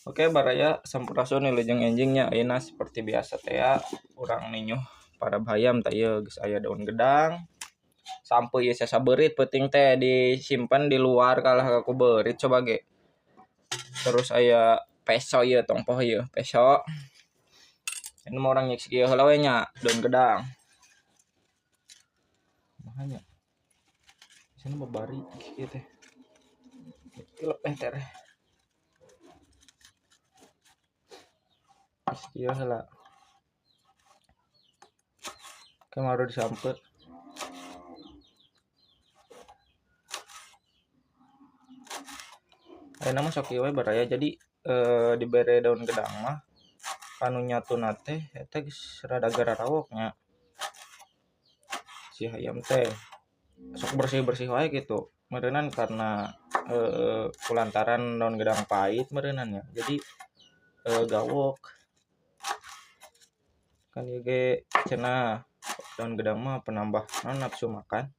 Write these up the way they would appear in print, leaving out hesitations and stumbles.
Oke baraya sampurasun leujeung enjingnya ayeuna seperti biasa teh ya urang ninyo para bayam teh ieu geus aya daun gedang. Sampai ieu sabeurit peuting teh disimpen di luar kalah ku beurit coba ge. Terus aya peso ieu tong poho ieu peso. Anu mah urang nyieksik ieu heula we nya daun gedang. Mahanya. Cenah babari kieu teh. Tilep teh. Ieu heula. Kemaru disampeur. Ayeuna mah sok ieu we baraya jadi dibere daun gedang mah anu nyatuna teh eta geus rada gararawok nya. Si hayam teh sok bersih-bersih wae gitu. Meureunnan karena kulantaran daun gedang pait meureunnan nya. Jadi gawok. Kan ieu ge cenah daun gedang mah penambah nafsu makan.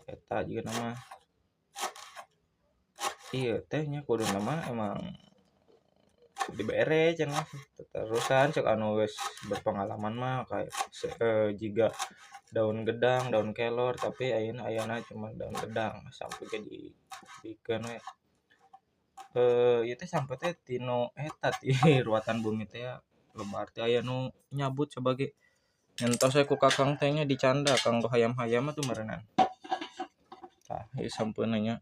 Eta jiga mah. Ieu teh nya kuduna mah emang dibere cenah terusan cek anu wes berpengalaman mah kayak jiga daun gedang, daun kelor tapi ayana cuma daun gedang sampai ke dikeun we. Ieu teh sampe teh tino eta ti ruatan bumi teh lebar teh aya nu nyabut sebagai nyentos we ku kakang teh nya dicanda kanggo hayam-hayam mah tuh meureunnan. Tah ieu sampeuna nya.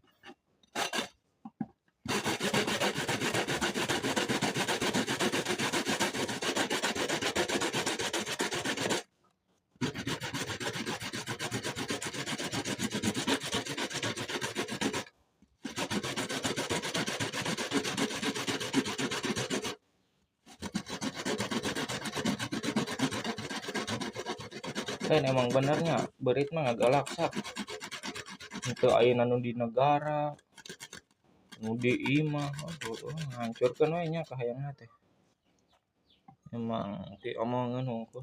Dan emang benernya beurit mah ngagalaksak. Henteu ayeuna nu di negara, nu di imah, aduh ngahancurkeun we nya ka hayangna teh. Emang ti omongeun hungkul.